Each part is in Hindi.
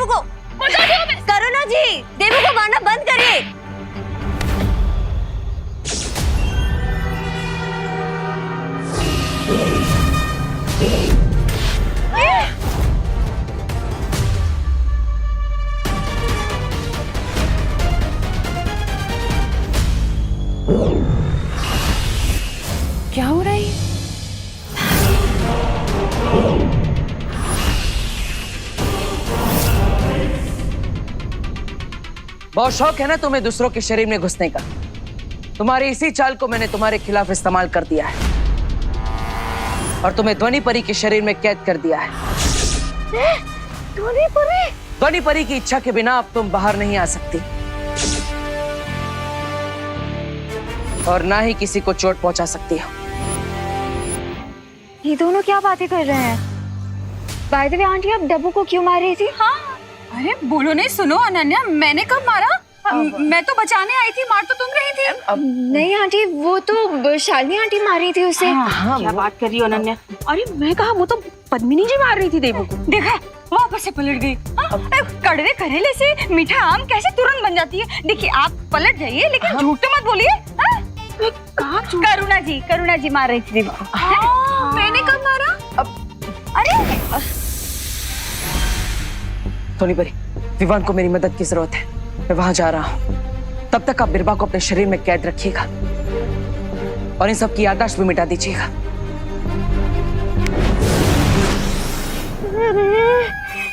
को करुणा जी, देवू को मारना बंद करिए। क्या हो रहा है? बहुत शौक है ना तुम्हें दूसरों के शरीर में घुसने का। तुम्हारी इसी चाल को मैंने तुम्हारे खिलाफ इस्तेमाल कर दिया है और तुम्हें ध्वनि परी के शरीर में कैद कर दिया है। ध्वनि परी? ध्वनि परी की इच्छा के बिना अब तुम बाहर नहीं आ सकती और ना ही किसी को चोट पहुंचा सकती हो। ये दोनों क्या बातें कर रहे हैं? बाय द वे आंटी, आप डब्बू को क्यों मार रही थी? हाँ, अरे बोलो नहीं, सुनो अनन्या, मैंने कब मारा? मैं तो बचाने आई थी, मार तो तुम रही थी। नहीं आंटी, वो तो शालिनी आंटी मार रही थी उसे। क्या बात कर रही हो अनन्या? अरे मैं कहा, वो तो पद्मिनी जी मार रही थी देवू को। देखा, वापस से पलट गई। कड़वे करेले से मीठा आम कैसे तुरंत बन जाती है? देखिए, आप पलट जाइए, लेकिन झूठ तो मत बोलिए। करुणा जी मार रही थी देवू को। मैंने कब मारा? अरे ध्वनि परी, विवान को मेरी मदद की जरूरत है। मैं वहां जा रहा हूं। तब तक आप बिरबा को अपने शरीर में कैद रखिएगा और इन सब की याददाश्त भी मिटा दीजिएगा।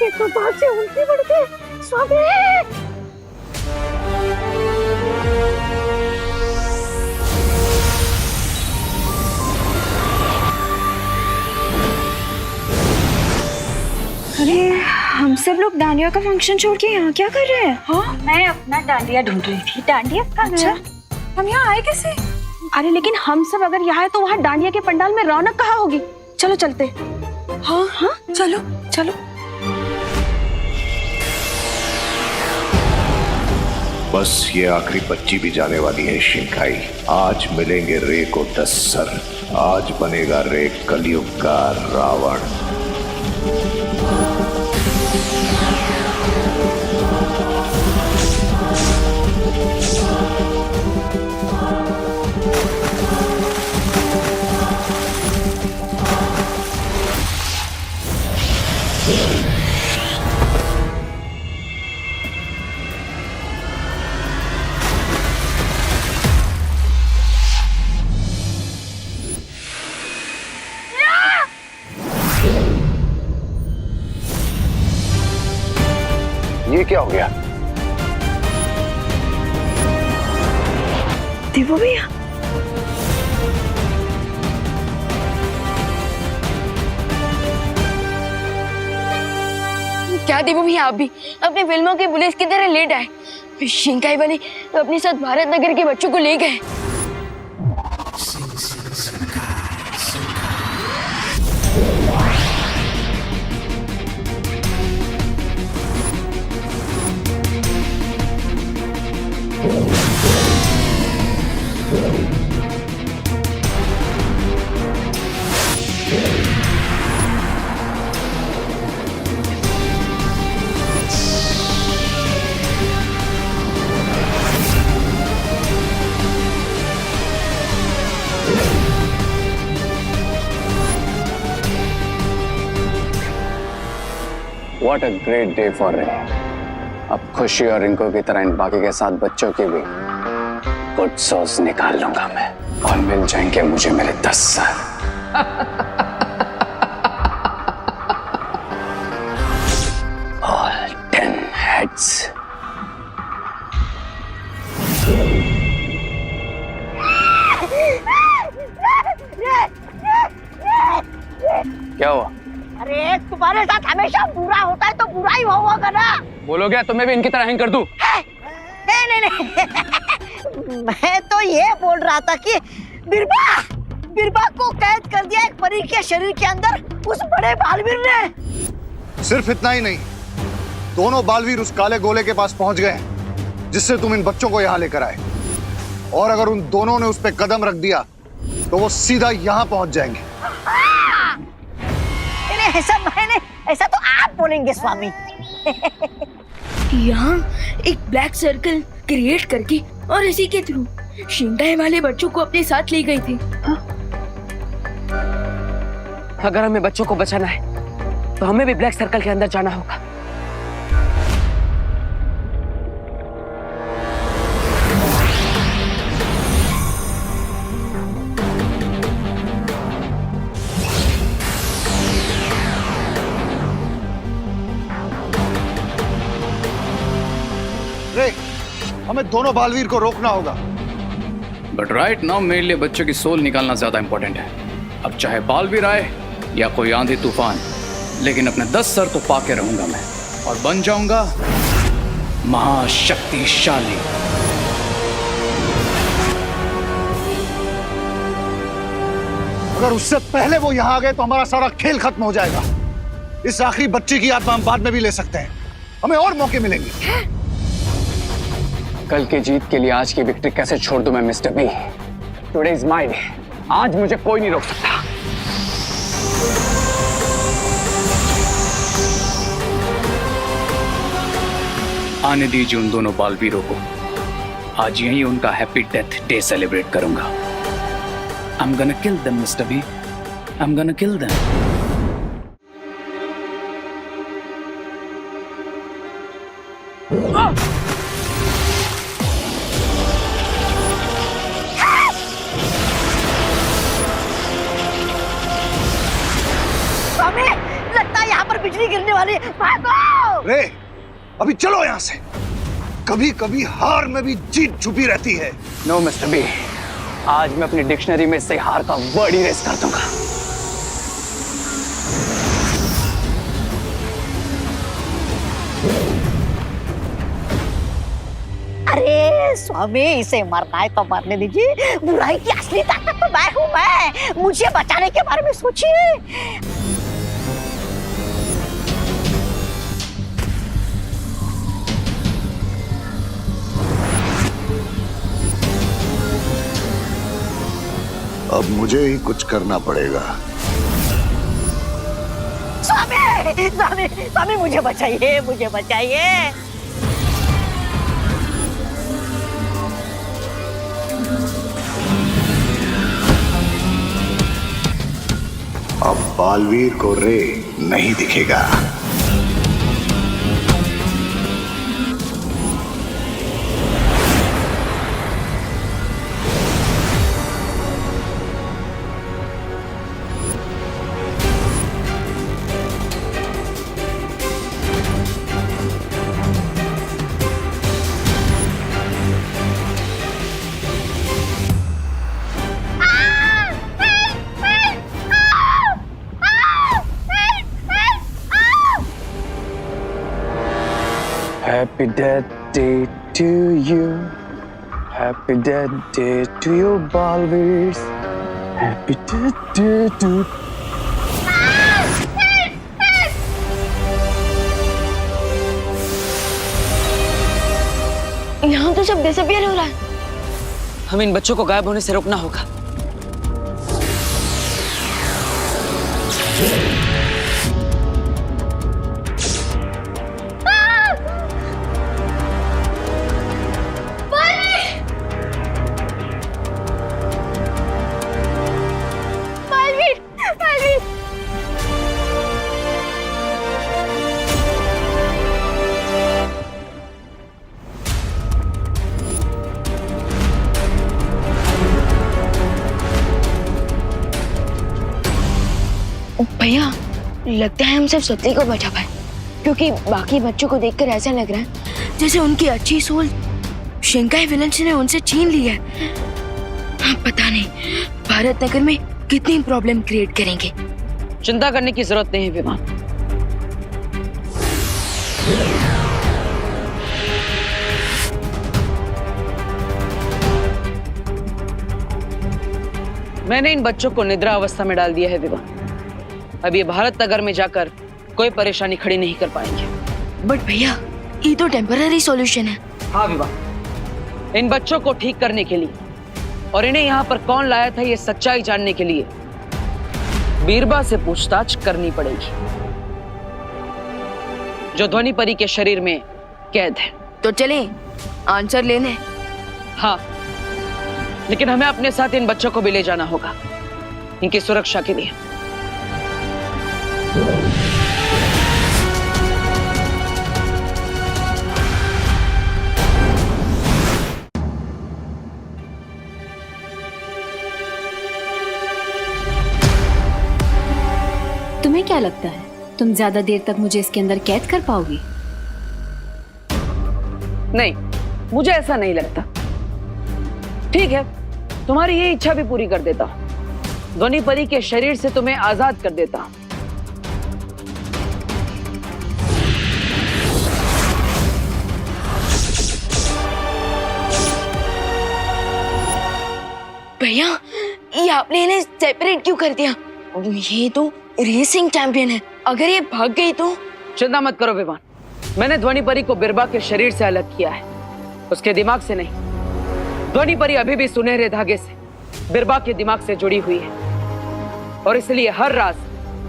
ये तो बात से उल्टी पड़ गई। स्वामी, अरे हम सब लोग डांडिया का फंक्शन छोड़ के यहाँ क्या कर रहे हैं? हाँ, मैं अपना डांडिया ढूंढ रही थी। डांडिया? अच्छा, हम यहाँ आए कैसे? अरे लेकिन हम सब अगर यहाँ है तो वहाँ डांडिया के पंडाल में रौनक कहाँ होगी? चलो चलते। हाँ हाँ, चलो चलो। बस ये आखिरी बच्ची भी जाने वाली है शिंकाई। आज मिलेंगे रे को 10 सर। आज बनेगा रे कलयुग का रावण। ये क्या हो गया? देवू भैया, क्या देवू भैया, आप भी अपनी फिल्मों की पुलिस की तरह लेट आए। शिंकाई वाले अपने साथ भारत नगर के बच्चों को ले गए। What a great day for Ray. अब खुशी और रिंकू की तरह इन बाकी के 7 बच्चों की भी गुड सॉस निकाल लूंगा मैं और मिल जाएंगे मुझे मेरे 10 साल। All 10 heads. क्या हुआ? अरे तुम्हारे साथ हमेशा बुरा होता है तो बुरा ही होगा ना। बोलो क्या तुम्हें भी इनकी तरह हैंग कर दूं? नहीं मैं तो ये बोल रहा था कि बिरबा को कैद कर दिया एक परी के शरीर के अंदर उस बड़े बालवीर ने। सिर्फ इतना ही नहीं, दोनों बालवीर उस काले गोले के पास पहुंच गए हैं जिससे तुम इन बच्चों को यहाँ लेकर आए। और अगर उन दोनों ने उस पर कदम रख दिया तो वो सीधा यहाँ पहुंच जाएंगे। ऐसा तो आप बोलेंगे स्वामी, यहाँ एक ब्लैक सर्कल क्रिएट करके और इसी के थ्रू शिंगाई वाले बच्चों को अपने साथ ले गई थी। अगर हमें बच्चों को बचाना है तो हमें भी ब्लैक सर्कल के अंदर जाना होगा। रे, हमें दोनों बालवीर को रोकना होगा। बट राइट नाउ मेरे लिए बच्चों की सोल निकालना ज्यादा इंपॉर्टेंट है। अब चाहे बालवीर आए या कोई आंधी तूफान, लेकिन अपने 10 सर तो पाके रहूंगा मैं और बन जाऊंगा महाशक्तिशाली। अगर उससे पहले वो यहाँ आ गए तो हमारा सारा खेल खत्म हो जाएगा। इस आखिरी बच्चे की आत्मा हम बाद में भी ले सकते हैं, हमें और मौके मिलेंगे। कल की जीत के लिए आज की विक्ट्री कैसे छोड़ दूं मैं mister B? Today is my day. आज मुझे कोई नहीं रोक सकता। आने दीजिए उन दोनों बालवीरों को। आज यही उनका हैप्पी डेथ डे सेलिब्रेट करूंगा। I'm gonna kill them, Mr. B. I'm gonna kill them. स्वामी, लगता है यहाँ पर बिजली गिरने वाली है। भागो! रे, अभी चलो यहाँ से। कभी कभी हार में भी जीत छुपी रहती है। No, Mr. B. आज मैं अपनी डिक्शनरी में से हार का वर्ड इरेज कर दूंगा। अरे स्वामी, इसे मरना है तो मरने दीजिए। बुराई की असली ताकत तो मैं हूँ। मैं मुझे बचाने के बारे में सोचिए। अब मुझे ही कुछ करना पड़ेगा। स्वामी, स्वामी, स्वामी, मुझे बचाइए, मुझे बचाइए। अब बालवीर को रे नहीं दिखेगा। Happy death day to you. Happy death day to you, Balveers. Happy death day to यहाँ तो सब डिसअपियर हो रहा है। हमें इन बच्चों को गायब होने से रोकना होगा। भैया, लगता है हम सिर्फ सत्ती को बचा पाए, क्योंकि बाकी बच्चों को देखकर ऐसा लग रहा है जैसे उनकी अच्छी सोल शिंगाई विलन्स ने उनसे छीन ली है। पता नहीं भारत नगर में कितनी प्रॉब्लम क्रिएट करेंगे। चिंता करने की जरूरत नहीं है विमान। मैंने इन बच्चों को निद्रा अवस्था में डाल दिया है विमान। अब ये भारत नगर में जाकर कोई परेशानी खड़ी नहीं कर पाएंगे। बट भैया, ये तो टेम्पररी सॉल्यूशन है। हाँ विवाह, इन बच्चों को ठीक करने के लिए और इन्हें यहाँ पर कौन लाया था ये सच्चाई जानने के लिए बीरबा से पूछताछ करनी पड़ेगी। जो ध्वनि परी के शरीर में कैद है। तो चलें आंसर लेने। हाँ, लेकिन हमें अपने साथ इन बच्चों को भी ले जाना होगा, इनकी सुरक्षा के लिए। तुम्हें क्या लगता है तुम ज्यादा देर तक मुझे इसके अंदर कैद कर पाओगी? नहीं, मुझे ऐसा नहीं लगता। ठीक है, तुम्हारी ये इच्छा भी पूरी कर देता हूं। ध्वनि परी के शरीर से तुम्हें आजाद कर देता हूं। भैया, ये आपने इन्हें सेपरेट क्यों कर दिया? ये तो रेसिंग चैंपियन है, अगर ये भाग गई तो? चिंता मत करो विवान, मैंने ध्वनि परी को बिरबा के शरीर से अलग किया है, उसके दिमाग से नहीं। ध्वनि परी अभी भी सुनहरे धागे से बिरबा के दिमाग से जुड़ी हुई है, और इसलिए हर राज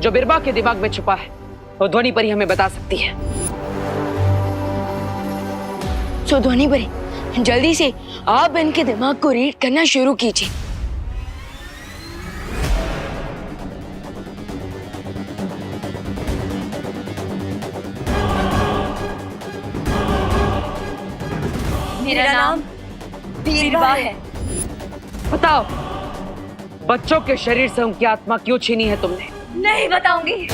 जो बिरबा के दिमाग में छुपा है वो ध्वनि परी हमें बता सकती है। सो ध्वनि परी, जल्दी से आप इनके दिमाग को रीड करना शुरू कीजिए। मेरा नाम बिरबा है। बताओ, बच्चों के शरीर से उनकी आत्मा क्यों छीनी है तुमने? नहीं बताऊंगी।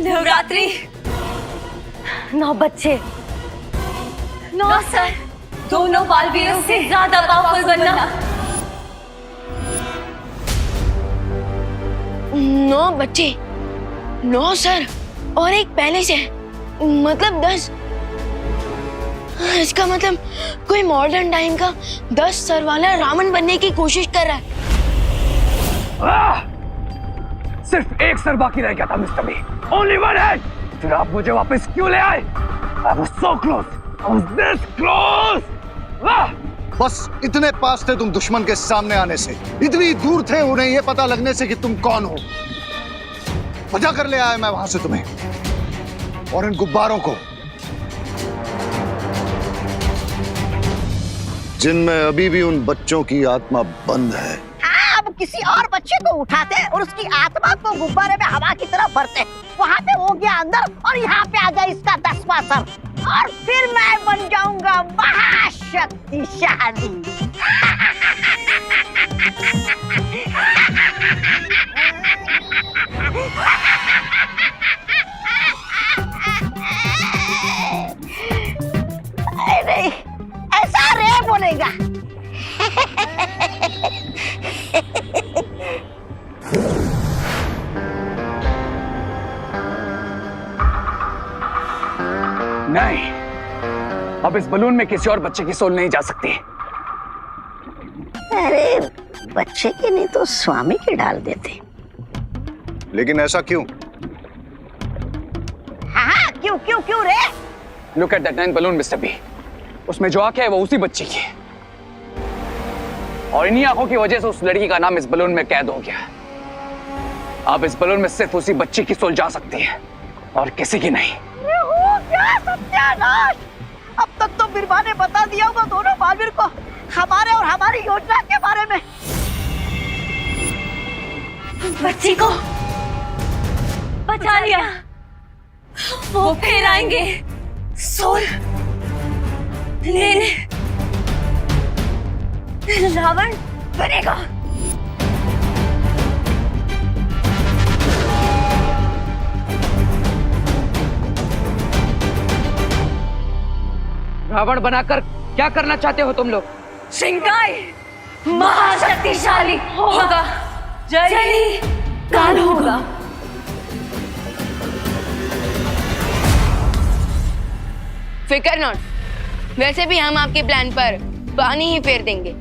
नवरात्रि, 9 बच्चे, 9 सर, दोनों बालवीरों से ज्यादा पावरफुल बनना। 9 बच्चे, 9 सर और एक पहले से, मतलब 10। इसका मतलब कोई मॉडर्न टाइम का 10 सर वाला रावण बनने की कोशिश कर रहा है। सिर्फ एक सर बाकी रह गया था mister B. Only one head. फिर आप मुझे वापस क्यों ले आए? I was so close. I was this close. बस इतने पास थे तुम दुश्मन के सामने आने से, इतनी दूर थे उन्हें ये पता लगने से कि तुम कौन हो। बचा कर ले आया मैं वहां से तुम्हें और इन गुब्बारों को, जिनमें अभी भी उन बच्चों की आत्मा बंद है। अब किसी और बच्चे को उठाते और उसकी आत्मा को गुब्बारे में हवा की तरफ भरते, वहाँ पे हो गया अंदर और यहाँ पे आ गया इसका 10वां सर, और फिर मैं बन जाऊंगा महाशक्तिशाली। नहीं, ऐसा रे बोलेगा। नहीं, अब इस बलून में किसी और बच्चे की सोल नहीं जा सकती। अरे बच्चे की नहीं तो स्वामी की डाल देते। लेकिन ऐसा क्यों? हाँ, क्यों क्यों क्यों रे? Look at that 9 balloon, mister B. उसमें जो आंखें है वो उसी बच्ची की है, और इन्हीं आंखों की वजह से उस लड़की का नाम इस बलून में कैद हो गया। अब इस बलून में सिर्फ उसी बच्ची की सोल जा सकती है और किसी की नहीं। क्या सत्यानाश! अब तक तो बिरबा ने बता दिया होगा दोनों बालवीर को हमारे और हमारी योजना के बारे में। बच्ची को बचा लिया, वो फिर आएंगे सोल लेने। रावण बनेगा। रावण बनाकर क्या करना चाहते हो तुम लोग? शिंकाई महाशक्तिशाली होगा, जय ही काल होगा। फिकर नॉट, वैसे भी हम आपके प्लान पर पानी ही फेर देंगे।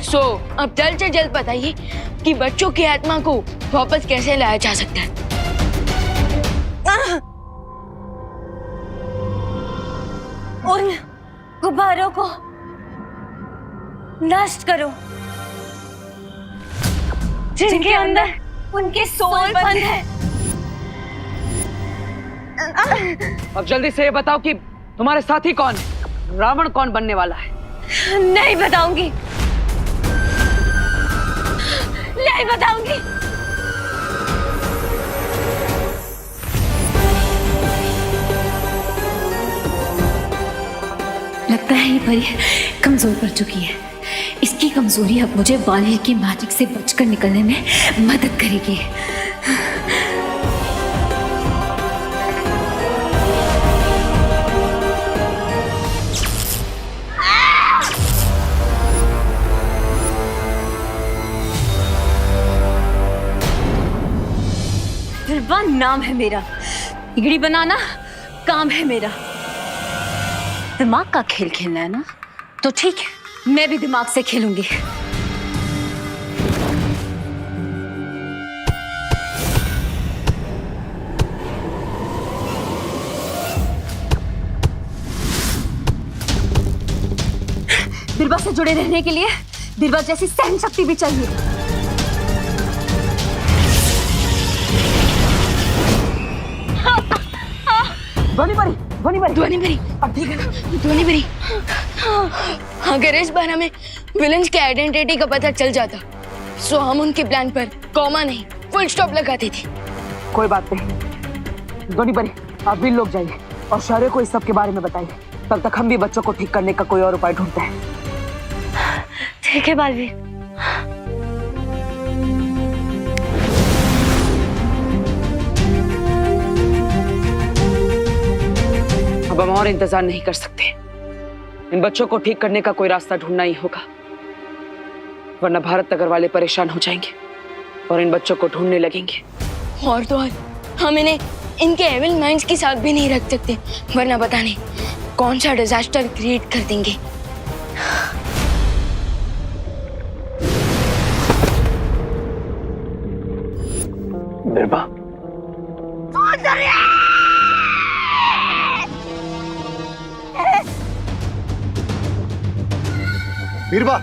सो अब जल्द से जल्द बताइए कि बच्चों की आत्मा को वापस कैसे लाया जा सकता है। उन गुब्बारों को नष्ट करो जिनके अंदर उनके सोल बंद है। अब जल्दी से ये बताओ कि तुम्हारे साथी कौन है, रावण कौन बनने वाला है? नहीं बताऊंगी, नहीं बताऊंगी। लगता है ये परी कमजोर पड़ चुकी है। इसकी कमजोरी अब मुझे वालिर की मैजिक से बचकर निकलने में मदद करेगी। बिरबा नाम है मेरा, बिगड़ी बनाना काम है मेरा। दिमाग का खेल खेलना है ना, तो ठीक है, मैं भी दिमाग से खेलूंगी। बिरबा से जुड़े रहने के लिए बिरबा जैसी सहन शक्ति भी चाहिए। ध्वनि परी, अब ठीक है ना? ध्वनि परी, अगर इस बार हमें विलन्स की आइडेंटिटी का पता चल जाता, तो हम उनके प्लान पर कॉमा नहीं फुल स्टॉप लगाते थे। कोई बात नहीं ध्वनि परी, आप भी लोग जाइए और शौर्य को इस सब के बारे में बताइए। तब तक हम भी बच्चों को ठीक करने का कोई और उपाय ढूंढते हैं। ठीक है बालवीर। अब हम और इंतजार नहीं कर सकते। इन बच्चों को ठीक करने का कोई रास्ता ढूंढना ही होगा, वरना भारत नगर वाले परेशान हो जाएंगे और इन बच्चों को ढूंढने लगेंगे। और तो और हम इन्हें इनके एविल माइंड्स के साथ भी नहीं रख सकते, वरना पता नहीं कौन सा डिजास्टर क्रिएट कर देंगे। बिरबा, बीरबा,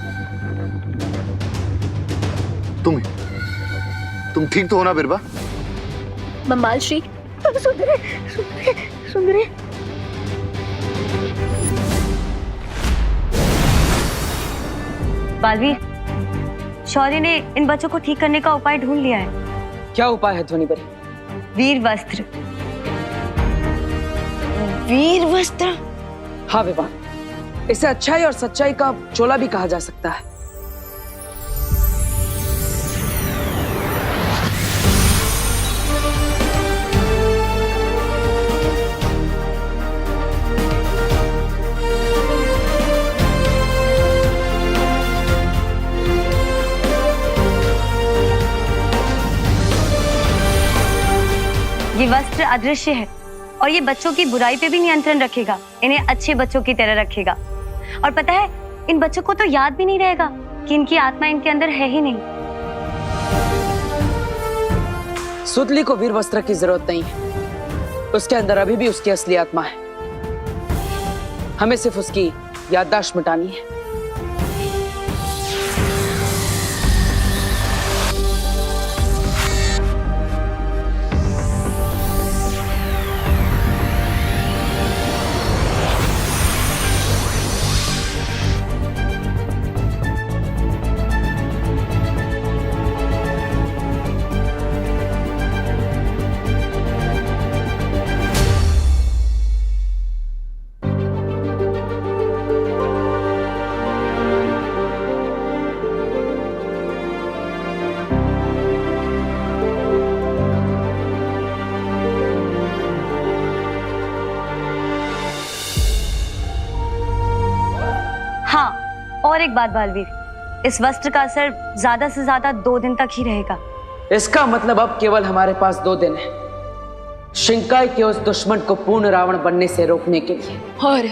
तुम ठीक तो हो ना बीरबा? मम्माल श्री, सुंदरी, सुंदरी, सुंदरी। बालवीर, शौर्य ने इन बच्चों को ठीक करने का उपाय ढूंढ लिया है। क्या उपाय है ध्वनि परी? वीर वस्त्र। वीर वस्त्र? हाँ विवान, इसे अच्छाई और सच्चाई का चोला भी कहा जा सकता है। ये वस्त्र अदृश्य है और ये बच्चों की बुराई पे भी नियंत्रण रखेगा, इन्हें अच्छे बच्चों की तरह रखेगा। और पता है, इन बच्चों को तो याद भी नहीं रहेगा कि इनकी आत्मा इनके अंदर है ही नहीं। सुतली को वीर वस्त्र की जरूरत नहीं है, उसके अंदर अभी भी उसकी असली आत्मा है। हमें सिर्फ उसकी याददाश्त मिटानी है। हाँ, और एक बात बालवीर, इस वस्त्र का असर ज्यादा से ज्यादा 2 दिन तक ही रहेगा। इसका मतलब अब केवल हमारे पास 2 दिन है शिंकाई के उस दुश्मन को पूर्ण रावण बनने से रोकने के लिए, और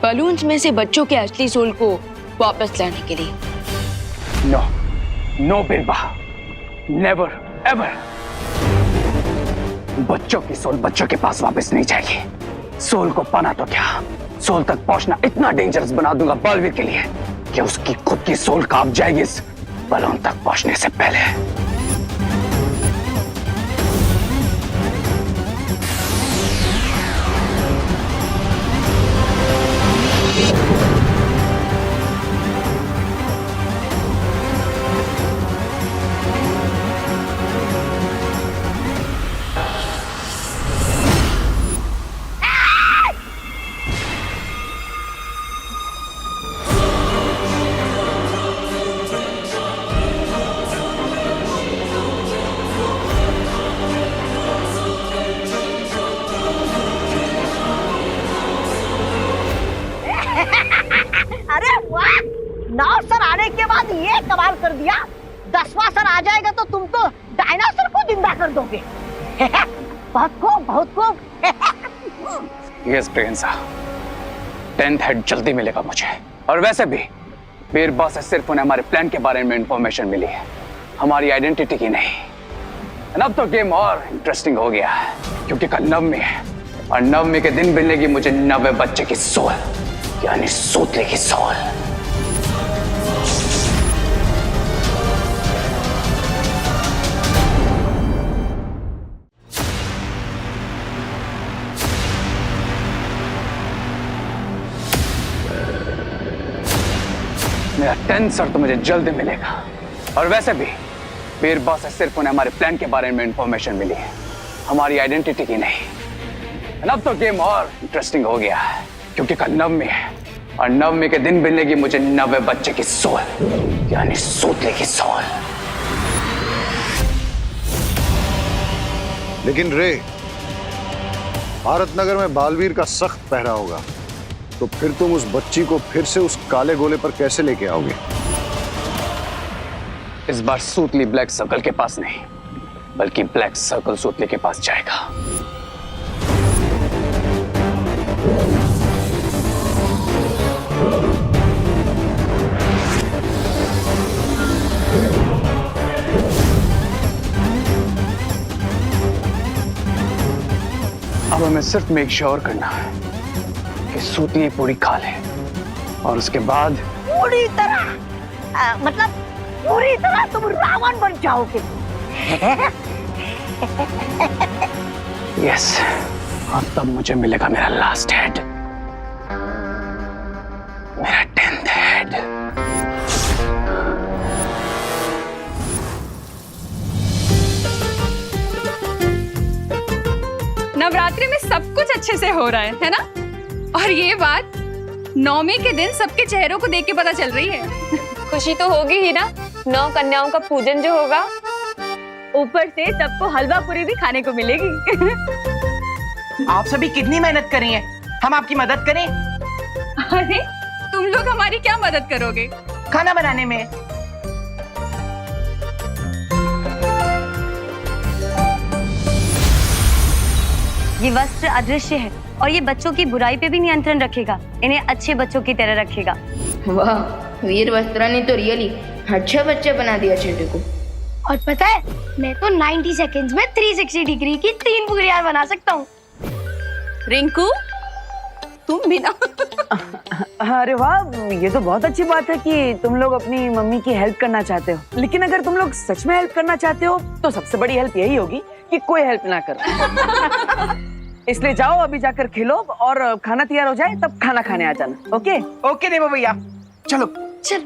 बलून्स में से बच्चों के असली सोल को वापस लाने के लिए। No, no Birba, never ever. बच्चों की सोल बच्चों के पास वापस नहीं जाएगी। सोल को पाना तो क्या, सोल तक पहुंचना इतना डेंजरस बना दूंगा बालवीर के लिए कि उसकी खुद की सोल कांप जाएगी इस बलून तक पहुंचने से पहले। अरे वाह, 9 सर आने के बाद ये कमाल कर दिया। 10वां सर आ जाएगा तो तुम तो डायनासोर को जिंदा कर दोगे। बहुत खूब, बहुत खूब। यस प्रियंसा, 10th हेड जल्दी मिलेगा मुझे। और वैसे भी बीरबल से सिर्फ उन्हें हमारे प्लान के बारे में इंफॉर्मेशन मिली है, हमारी आइडेंटिटी की नहीं। अब तो गेम और इंटरेस्टिंग हो गया है क्योंकि कल नवमी है और नवमी के दिन मिलेगी मुझे 90 बच्चे की सोल, यानी सूतले की सोल। मेरा 10th सर तो मुझे जल्द मिलेगा। और वैसे भी बीरबल से सिर्फ उन्हें हमारे प्लान के बारे में इंफॉर्मेशन मिली है, हमारी आइडेंटिटी की नहीं। अब तो गेम और इंटरेस्टिंग हो गया है क्योंकि कल नवमी है और नवमी के दिन मिलेगी मुझे 90 बच्चे की सोल, यानी सूतले की सोल। लेकिन रे, भारत नगर में बालवीर का सख्त पहरा होगा, तो फिर तुम उस बच्ची को फिर से उस काले गोले पर कैसे लेके आओगे? इस बार सूतली ब्लैक सर्कल के पास नहीं, बल्कि ब्लैक सर्कल सूतले के पास जाएगा। अब हमें सिर्फ मेक श्योर करना है कि सूतली पूरी खा ले और उसके बाद पूरी तरह मतलब पूरी तरह तुम रावण बन जाओगे। यस, और तब मुझे मिलेगा मेरा लास्ट हेड, मेरा 10th हेड। नवरात्रि में सब कुछ अच्छे से हो रहा है ना? और ये बात नवमी के दिन सबके चेहरों को देख के पता चल रही है। खुशी तो होगी ही ना, 9 कन्याओं का पूजन जो होगा, ऊपर से सबको हलवा पूरी भी खाने को मिलेगी। आप सभी कितनी मेहनत कर रही हैं, हम आपकी मदद करें? अरे तुम लोग हमारी क्या मदद करोगे? खाना बनाने में। ये वस्त्र अदृश्य है और ये बच्चों की बुराई पे भी नियंत्रण रखेगा, इन्हें अच्छे बच्चों की तरह रखेगा। वाह, वीर वस्त्रा ने तो रियली अच्छा बच्चा बना दिया छोटे को। और पता है, मैं तो 90 सेकंड्स में 360 डिग्री की 3 पूरियां बना सकता हूँ। रिंकू, तुम भी ना। अरे वाह, ये तो बहुत अच्छी बात है कि तुम लोग अपनी मम्मी की हेल्प करना चाहते हो। लेकिन अगर तुम लोग सच में हेल्प करना चाहते हो तो सबसे बड़ी हेल्प यही होगी कि कोई हेल्प ना करे। इसलिए जाओ, अभी जाकर खेलो और खाना तैयार हो जाए तब खाना खाने आ जाना। ओके ओके देवो भैया, चलो चल।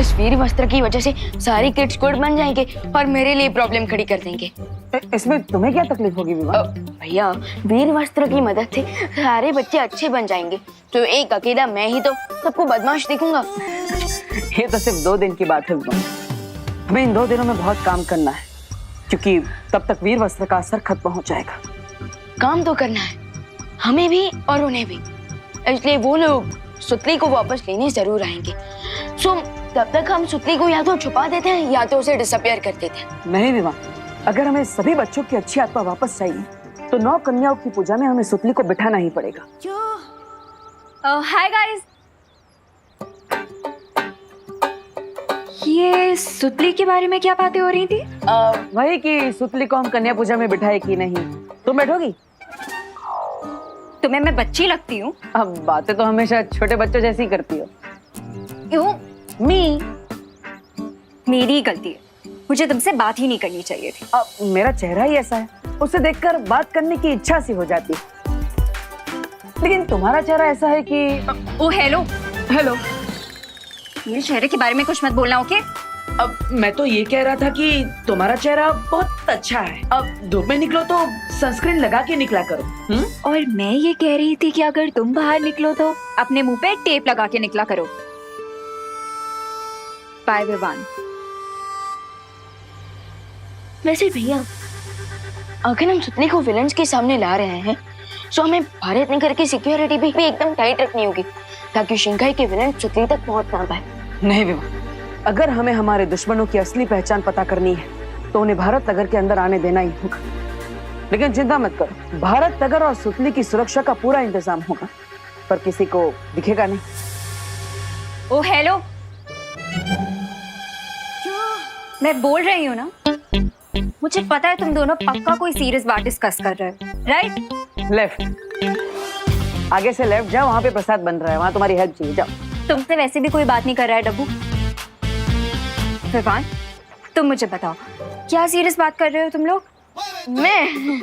इस वीर वस्त्र की वजह से सारी किड्स गुड बन जाएंगे और मेरे लिए प्रॉब्लम खड़ी कर देंगे। इसमें तुम्हें क्या तकलीफ होगी विवाह? भैया, वीर वस्त्र की मदद से सारे बच्चे अच्छे बन जाएंगे, तो एक अकेला मैं ही तो सबको बदमाश दिखूंगा। ये तो सिर्फ 2 दिन की बात है विवाह, हमें इन 2 दिनों में बहुत काम करना है क्योंकि तब तक वीर वस्त्र का असर खत्म हो जाएगा। काम तो करना है हमें भी और उन्हें भी, इसलिए वो लोग सुतली को वापस लेने जरूर आएंगे। सो तब तक हम सुतली को या तो छुपा देते हैं या तो उसे डिसअपियर कर देते हैं। नहीं विवाह, अगर हमें सभी बच्चों की अच्छी आत्मा वापस चाहिए तो 9 कन्याओं की पूजा में हमें सुतली को बिठाना ही पड़ेगा। हाय गाइस, ये सुतली के बारे में क्या बातें हो रही थी? वही कि सुतली को हम कन्या पूजा में बिठाए कि नहीं। तुम बैठोगी? तुम्हें मैं बच्ची लगती हूँ? अब बातें तो हमेशा छोटे बच्चों जैसी ही करती हो। क्यों? मेरी गलती है, मुझे तुमसे बात ही नहीं करनी चाहिए थी। अब मेरा चेहरा ही ऐसा है, उसे देखकर बात करने की इच्छा सी हो जाती है। लेकिन तुम्हारा चेहरा ऐसा है कि ओ हेलो, हेलो। मेरे चेहरे के बारे में कुछ मत बोलना, ओके? अब मैं तो ये कह रहा था कि तुम्हारा चेहरा बहुत अच्छा है। अब धूप में निकलो तो सनस्क्रीन लगा के निकला करो। और मैं ये कह रही थी कि अगर तुम बाहर निकलो तो अपने मुंह पे टेप लगा के निकला करो। बाय विवान। वैसे भैया, अगर हम सुतली को विलन्स के सामने ला रहे हैं तो हमें भारत नगर की सिक्योरिटी भी एकदम टाइट रखनी होगी ताकि शिंकाई के विलन सुतली तक पहुंच ना पाए। नहीं विवान, अगर हमें हमारे दुश्मनों की असली पहचान पता करनी है तो उन्हें भारत नगर के अंदर आने देना ही होगा। लेकिन चिंता मत करो, भारत नगर और सुतली की सुरक्षा का पूरा इंतजाम होगा, पर किसी को दिखेगा नहीं। ओ हेलो, मैं बोल रही हूँ ना, मुझे पता है तुम दोनों पक्का कोई सीरियस बात डिस्कस कर रहे हो, राइट? लेफ्ट, आगे से लेफ्ट जाओ, वहां पे प्रसाद बन रहा है, वहां तुम्हारी हेल्प चाहिए, जाओ। तुमसे वैसे भी कोई बात नहीं कर रहा है डब्बू। विवान, तुम मुझे बताओ, क्या सीरियस बात कर रहे हो तुम लोग? मैं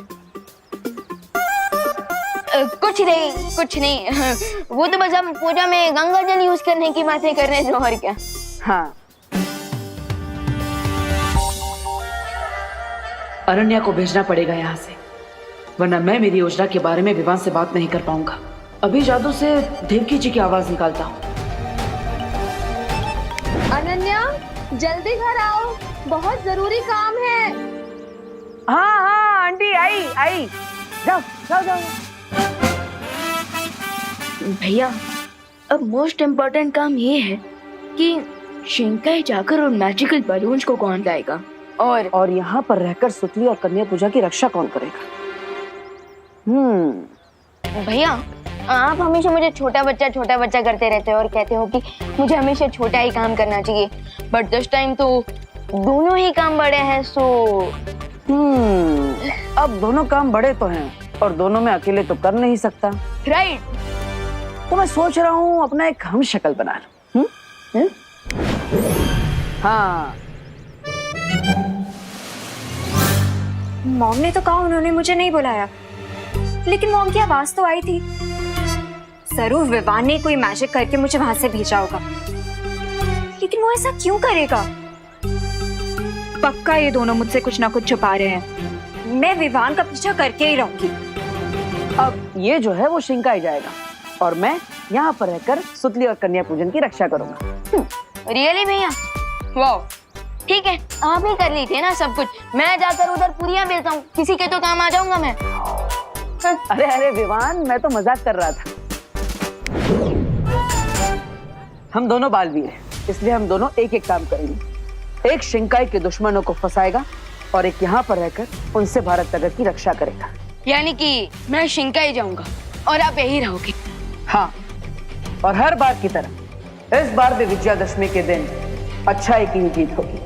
कुछ नहीं वो तो बस हम पूजा में गंगा जल यूज करने की बातें कर रहे थे, और क्या। हाँ, अरण्या को भेजना पड़ेगा यहाँ से, वरना मैं मेरी योजना के बारे में विवान से बात नहीं कर पाऊंगा। अभी जादू से देवकी जी की आवाज निकालता हूँ। अनन्या, जल्दी घर आओ, बहुत जरूरी काम है। हाँ हाँ आंटी, आई जाओ जाओ जाओ। भैया, अब मोस्ट इम्पोर्टेंट काम ये है कि शिंकाई जाकर उन मैजिकल बलून्स को कौन लाएगा, और यहाँ पर रहकर सुतली और कन्या पूजा की रक्षा कौन करेगा? भैया, आप हमेशा मुझे छोटा बच्चा करते रहते हो और कहते हो कि मुझे हमेशा छोटा ही काम करना चाहिए, बट दिस टाइम तो दोनों ही काम बड़े हैं, सो अब दोनों काम बड़े तो हैं और दोनों में अकेले तो कर नहीं सकता, राइट? तो मैं सोच रहा हूँ अपना एक हम शक्ल बना लूं। हाँ, मॉम ने तो कहा उन्होंने मुझे नहीं बुलाया, लेकिन मॉम की आवाज तो आई थी। जरूर विवान ने कोई मैजिक करके मुझे वहां से भेजा होगा, लेकिन वो ऐसा क्यों करेगा? पक्का ये दोनों मुझसे कुछ ना कुछ छुपा रहे हैं। मैं विवान का पीछा करके ही रहूंगी। अब ये जो है वो शिंकाई जाएगा और मैं यहाँ पर रहकर सुतली और कन्या पूजन की रक्षा करूंगा। रियली भैया? वाह, ठीक है, आप ही कर लीजिए ना सब कुछ, मैं जाकर उधर पूरियां बेचता हूँ, किसी के तो काम आ जाऊंगा मैं। अरे अरे विवान, मैं तो मजाक कर रहा था। हम दोनों बालवीर हैं, इसलिए हम दोनों एक एक काम करेंगे। एक शिंकाई के दुश्मनों को फंसाएगा और एक यहाँ पर रहकर उनसे भारत नगर की रक्षा करेगा। यानी कि मैं शिंकाई जाऊंगा और आप यही रहोगे? हाँ, और हर बार की तरह इस बार भी विजयादशमी के दिन अच्छाई की ही जीत होगी।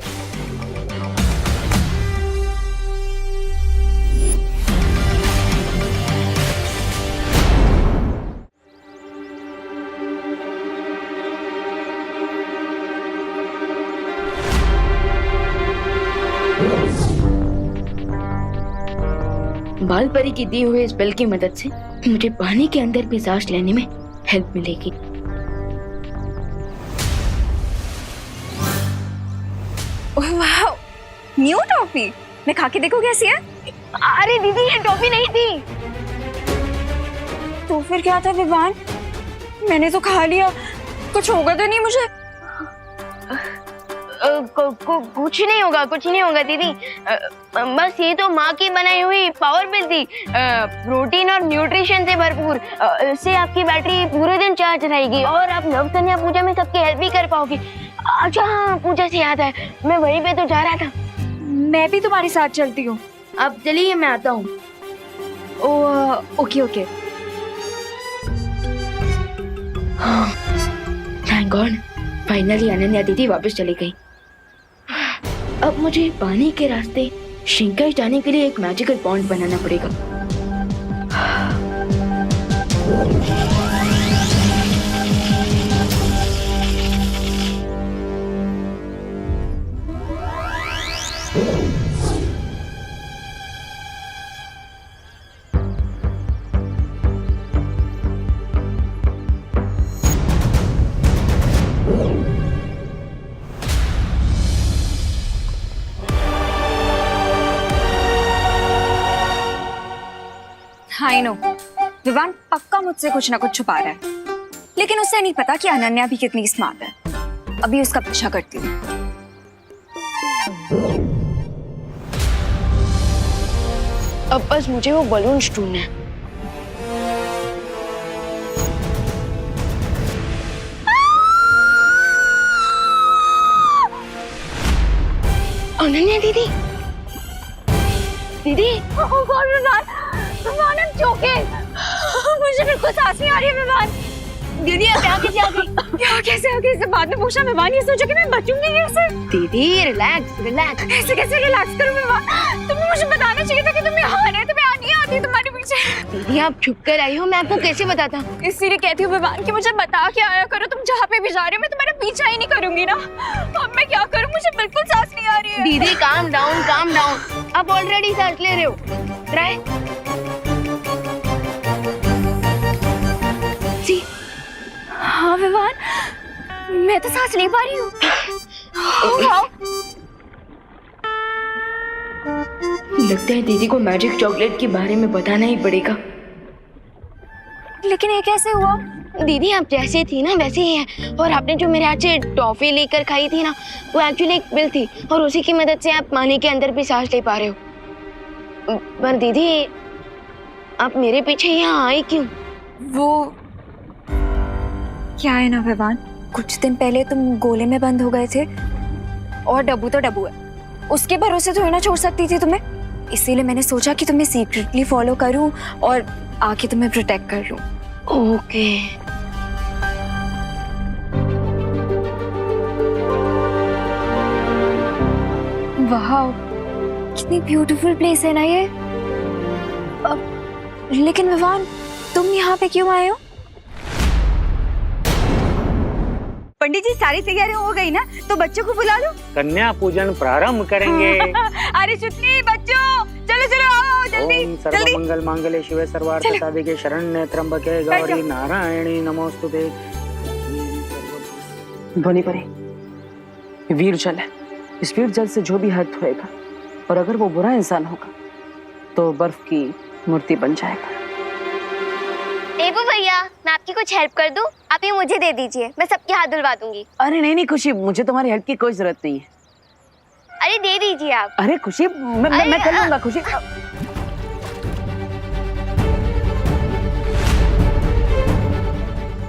बाल परी की दी हुई स्पेल की मदद से मुझे पानी के अंदर भी सांस लेने में हेल्प मिलेगी। वाह, न्यू टॉफी। मैं खा के देखो कैसी है। अरे दीदी, ये टॉफी नहीं थी। तो फिर क्या था विवान? मैंने तो खा लिया, कुछ होगा तो नहीं मुझे? कुछ नहीं होगा दीदी, बस ये तो माँ की बनाई हुई पावर पिल थी, प्रोटीन और न्यूट्रिशन से भरपूर। इससे आपकी बैटरी पूरे दिन चार्ज रहेगी और आप नव कन्या पूजा में सबकी हेल्प भी कर पाओगे। अच्छा हाँ, पूजा से याद है, मैं वहीं पे तो जा रहा था। मैं भी तुम्हारे साथ चलती हूँ। अब चलिए, मैं आता हूँ। Okay okay. Thank God, finally Ananya दीदी वापस चली गई। अब मुझे पानी के रास्ते शिंकाई जाने के लिए एक मैजिकल पॉन्ड बनाना पड़ेगा। आई नो विवान पक्का मुझसे कुछ ना कुछ छुपा रहा है, लेकिन उसे नहीं पता कि अनन्या भी कितनी स्मार्ट है। अभी उसका पीछा करती हूँ। अब बस मुझे वो बलून्स ढूंढना है। अनन्या दीदी, दीदी, मुझे बिल्कुल सांस नहीं आ रही है विवान। दीदी आप यहाँ कैसे आ गई? क्या कैसे आगे से बाद में पूछा विवान, ये सोचा कि मैं बचूंगी कैसे? दीदी रिलैक्स रिलैक्स। ऐसे कैसे रिलैक्स करूं विवान? तुम्हें मुझे बताना चाहिए था कि तुम यहाँ आ रहे थे, मैं नहीं आती तुम्हारे पीछे। दीदी आप छुप कर आई हो, मैं आपको कैसे बताता? इसीलिए कहती हूँ विवान कि मुझे बता के आया करो, तुम जहाँ पे भी जा रहे हो मैं तुम्हारा पीछा ही नहीं करूंगी ना। अब मैं क्या करूँ, मुझे बिल्कुल सांस नहीं आ रही है। दीदी काम डाउन काम डाउन, आप ऑलरेडी सांस ले रहे हो। ट्राई। हाँ विवान, मैं तो सांस नहीं पा रही हूँ। लगता है दीदी को मैजिक चॉकलेट के बारे में बताना ही पड़ेगा। लेकिन ये कैसे हुआ? दीदी आप जैसे थी ना वैसे ही है, और आपने जो मेरे हाथ से टॉफी लेकर खाई थी ना, वो एक्चुअली एक पिल थी, और उसी की मदद से आप पानी के अंदर भी सांस ले पा रहे हो। पर दीदी आप मेरे पीछे यहाँ आए क्यों? वो क्या है ना विवान, कुछ दिन पहले तुम गोले में बंद हो गए थे, और डब्बू तो डब्बू है, उसके भरोसे तो ना छोड़ सकती थी तुम्हें। इसीलिए मैंने सोचा कि तुम्हें सीक्रेटली फॉलो करूं और आके तुम्हें प्रोटेक्ट कर लूं। ओके। वाह, कितनी ब्यूटीफुल प्लेस है ना ये। लेकिन विवान तुम यहाँ पे क्यों आए हो? पंडित जी सारी तैयारियां हो गई ना, तो बच्चों को बुला लो। कन्या पूजन प्रारंभ करेंगे। अरे सुतली बच्चों, चलो चलो आओ जल्दी ओम जल्दी। सर्वमंगल मांगल्ये शिवे सर्वार्थ साधिके शरण्ये त्र्यंबके गौरी नारायणी नमोस्तुते। ध्वनि परी, ये वीर जल है, इस वीर जल से जो भी हर्ट होएगा, और अगर वो बुरा इंसान होगा तो बर्फ की मूर्ति बन जाएगा। देवू भैया, मैं आपकी कुछ हेल्प कर दूं? आप ये मुझे दे दीजिए, मैं सबके हाथ धुलवा दूंगी। अरे नहीं नहीं खुशी, मुझे तुम्हारी हेल्प की कोई जरूरत नहीं है। अरे दे दीजिए आप। अरे खुशी, मैं कर लूंगा खुशी।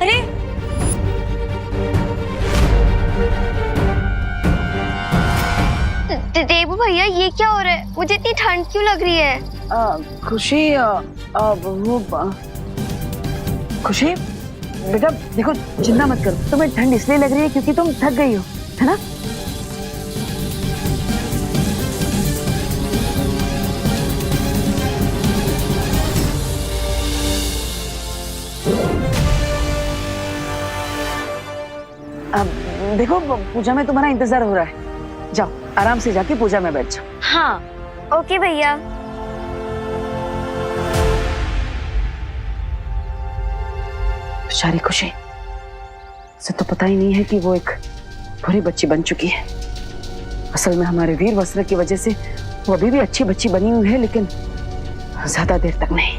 अरे देवू भैया, ये क्या हो रहा है? मुझे इतनी ठंड क्यों लग रही है? खुशी, खुशी बेटा देखो, चिंता मत करो, तुम्हें ठंड इसलिए लग रही है क्योंकि तुम थक गई हो, है ना? अब देखो, पूजा में तुम्हारा इंतजार हो रहा है, जाओ आराम से जाके पूजा में बैठ जाओ। हाँ ओके भैया। बेचारी खुशी, उसे तो पता ही नहीं है कि वो एक बुरी बच्ची बन चुकी है। असल में हमारे वीर वस्त्र की वजह से वो अभी भी अच्छी बच्ची बनी हुई है, लेकिन ज्यादा देर तक नहीं।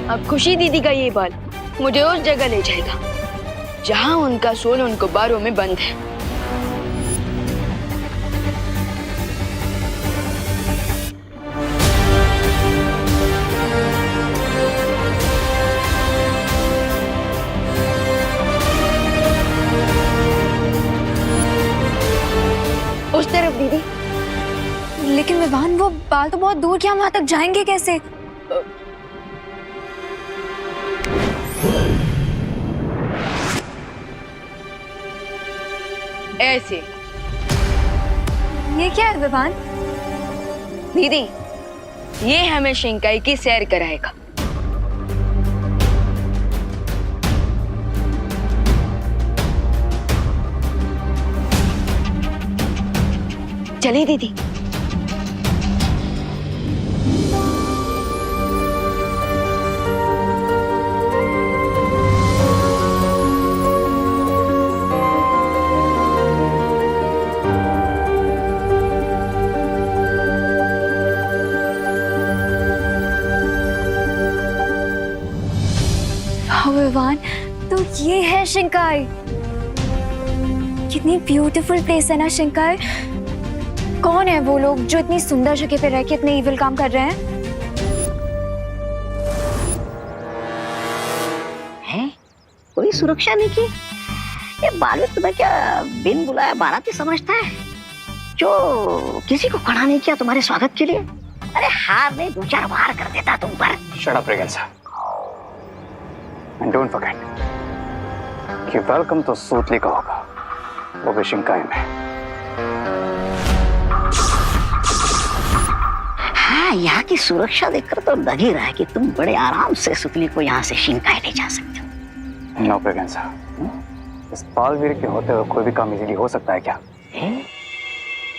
अब खुशी दीदी का ये बाल मुझे उस जगह ले जाएगा जहां उनका सोल उनको बारों में बंद है। उस तरफ दीदी। लेकिन विवान बाल तो बहुत दूर के, हम वहां तक जाएंगे कैसे? ऐसे। ये क्या है विवान? दीदी, ये हमें शिंकाई की सैर कराएगा। चलिए दीदी। विवान, तो ये है शिंकाई। कितनी ब्यूटीफुल प्लेस है ना शिंकाई। कौन है वो लोग जो इतनी सुंदर जगह पे रह के इतने इविल काम कर रहे हैं? हैं? कोई सुरक्षा नहीं की? ये बालक तुम्हें क्या बिन बुलाया बाराती समझता है, जो किसी को खड़ा नहीं किया तुम्हारे स्वागत के लिए? अरे हार नहीं, 2-4 बार कर देता तुम पर। Shut up Regensa, and don't forget कि वेलकम तो सूतली का होगा, वो भी शिंकाई में। हाँ, यहाँ की सुरक्षा देखकर तो लग ही रहा है कि तुम बड़े आराम से सुतली को यहाँ से शिंकाई ले जा सकते हो। नो रेगेंसा, इस बालवीर के होते हुए कोई भी काम इजीली हो सकता है क्या?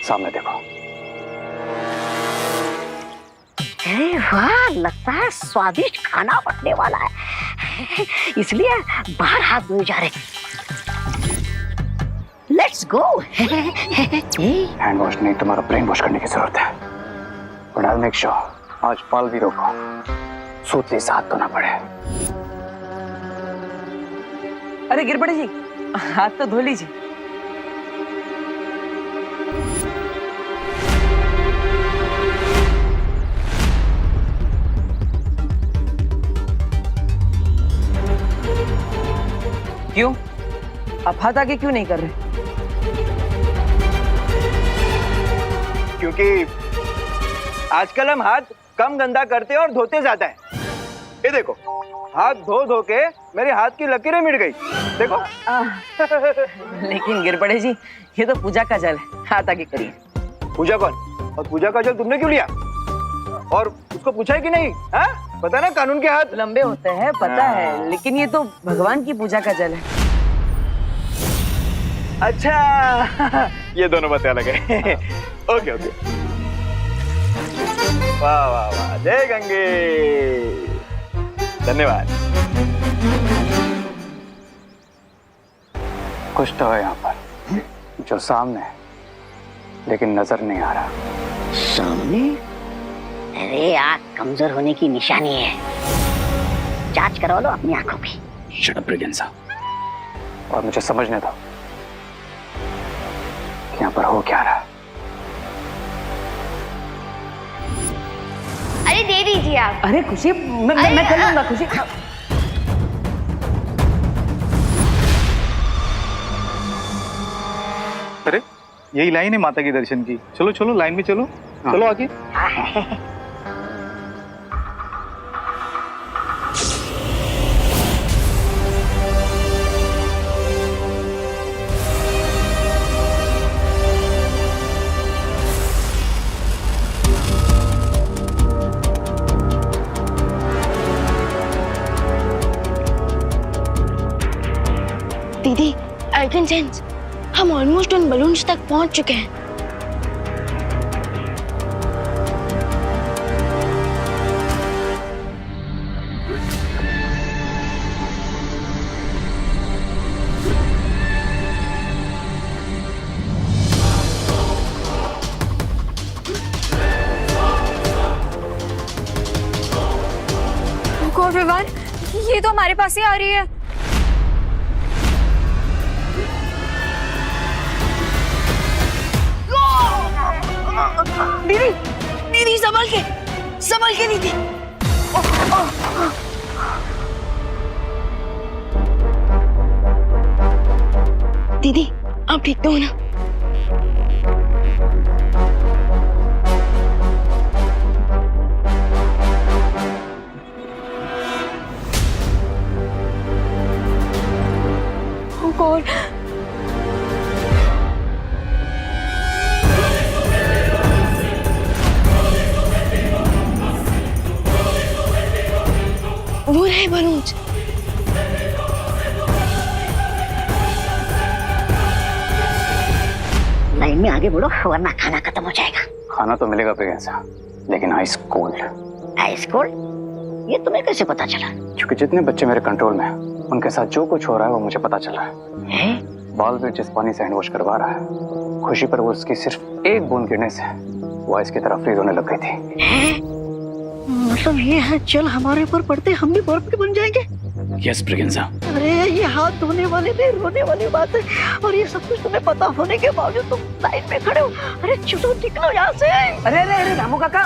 सामने देखो। अरे वाह, लगता है स्वादिष्ट खाना बनने वाला है, इसलिए बाहर हाथ धोए जा रहे। Let's go. हैंड वॉश नहीं, तुम्हारा ब्रेन वॉश करने की जरूरत है। बट आई मेक श्योर आज बालवीरों को सूतली से हाथ धोना पड़े। अरे गिरबड़े जी, हाथ तो धो लीजिए। क्यों? आप हाथ आगे क्यों नहीं कर रहे? क्योंकि आजकल हम हाथ कम गंदा करते हैं और धोते ज्यादा है। ये देखो, हाथ धो धो के मेरे हाथ की लकीरें मिट गई। देखो। लेकिन गिरबड़े जी, ये तो पूजा का जल है, हाथ आगे करिए। पूजा कौन? और पूजा का जल तुमने क्यों लिया? और उसको पूछा है कि नहीं? हाँ? पता ना कानून के हाथ लंबे होते हैं, पता है, लेकिन ये तो भगवान की पूजा का जल है। अच्छा, ये दोनों बातें अलग है। Okay okay. वाह वाह वाह, जय गंगे। धन्यवाद। कुछ तो है यहाँ पर जो सामने है लेकिन नजर नहीं आ रहा। सामने? अरे आँख कमजोर होने की निशानी है, जांच करवा लो अपनी आंखों की। शट अप रेगेंसा, और मुझे समझने दो कि यहाँ पर हो क्या रहा है। अरे दे दीजिए आप। अरे खुशी, मैं कर लूंगा खुशी। अरे यही लाइन है माता के दर्शन की। चलो चलो, लाइन में चलो। चलो आगे। दीदी, आई कैन सेंस हम ऑलमोस्ट उन बलून्स तक पहुंच चुके हैं। कौन विवान? ये तो हमारे पास ही आ रही है। दीदी, दीदी संभल के दीदी। दीदी, आप ठीक तो हो ना? वालों मुझे। लाइन में आगे बढ़ो वरना खाना खत्म हो जाएगा। खाना तो मिलेगा प्रियंका, लेकिन आइस कोल्ड। Ice cold? ये तुम्हें कैसे पता चला? क्योंकि जितने बच्चे मेरे कंट्रोल में हैं, उनके साथ जो कुछ हो रहा है वो मुझे पता चल रहा है। बालवीर जिस पानी से हैंड वॉश करवा रहा है, खुशी पर वो उसकी सिर्फ एक बूंद गिरने से वो आइस की तरफ फ्रीज होने लग गई थी। मतलब ये है जल हमारे ऊपर पड़ते हम भी बर्फ के बन जाएंगे? यस प्रियंका। अरे ये हाथ धोने वाले भी रोने वाली बात है, और ये सब कुछ तुम्हें पता होने के बावजूद तुम लाइन में खड़े हो। अरे चलो निकलो यहाँ से। अरे अरे अरे रामू काका,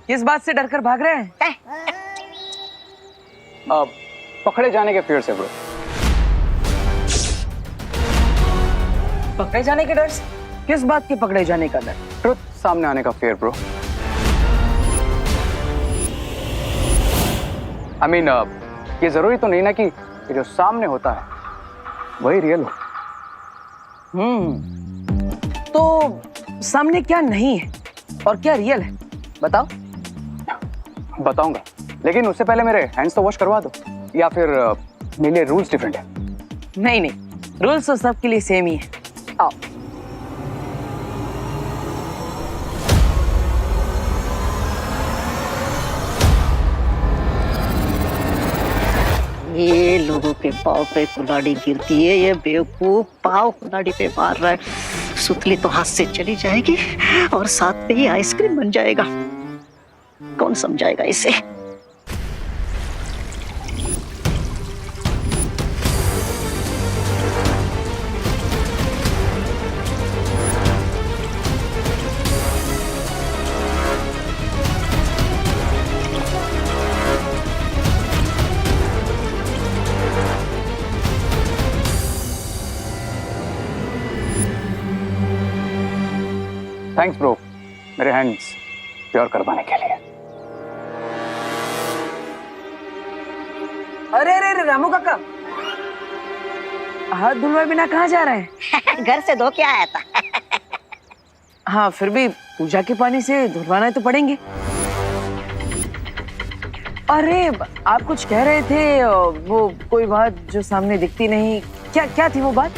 किस बात से डरकर भाग रहे हैं? पकड़े जाने के फियर से ब्रो। पकड़े जाने के डर से? किस बात के पकड़े जाने का डर? ट्रुथ सामने आने का फियर ब्रो। आई मीन ये जरूरी तो नहीं ना कि जो सामने होता है वही रियल हो। तो सामने क्या नहीं है और क्या रियल है, बताओ। बताऊंगा, लेकिन उससे पहले मेरे हैंड्स तो वॉश करवा दो, या फिर मेरे लिए रूल्स डिफरेंट है? नहीं नहीं, रूल्स तो सबके लिए सेम ही है। आओ। ये लोगों के पाँव पे कुल्हाड़ी गिरती है, ये बेवकूफ पाँव कुल्हाड़ी पे मार रहा है। सुतली तो हाथ से चली जाएगी और साथ पे ही आइसक्रीम बन जाएगा। कौन समझाएगा इसे? थैंक्स ब्रो, मेरे हैंड्स प्योर करवाने के लिए। अरे अरे अरे रामू काका, हाथ धुलवाए बिना कहाँ जा रहे हैं? घर से धो के आया था। हाँ, फिर भी पूजा के पानी से धुलवाना तो पड़ेंगे। अरे आप कुछ कह रहे थे, वो कोई बात जो सामने दिखती नहीं, क्या क्या थी वो बात?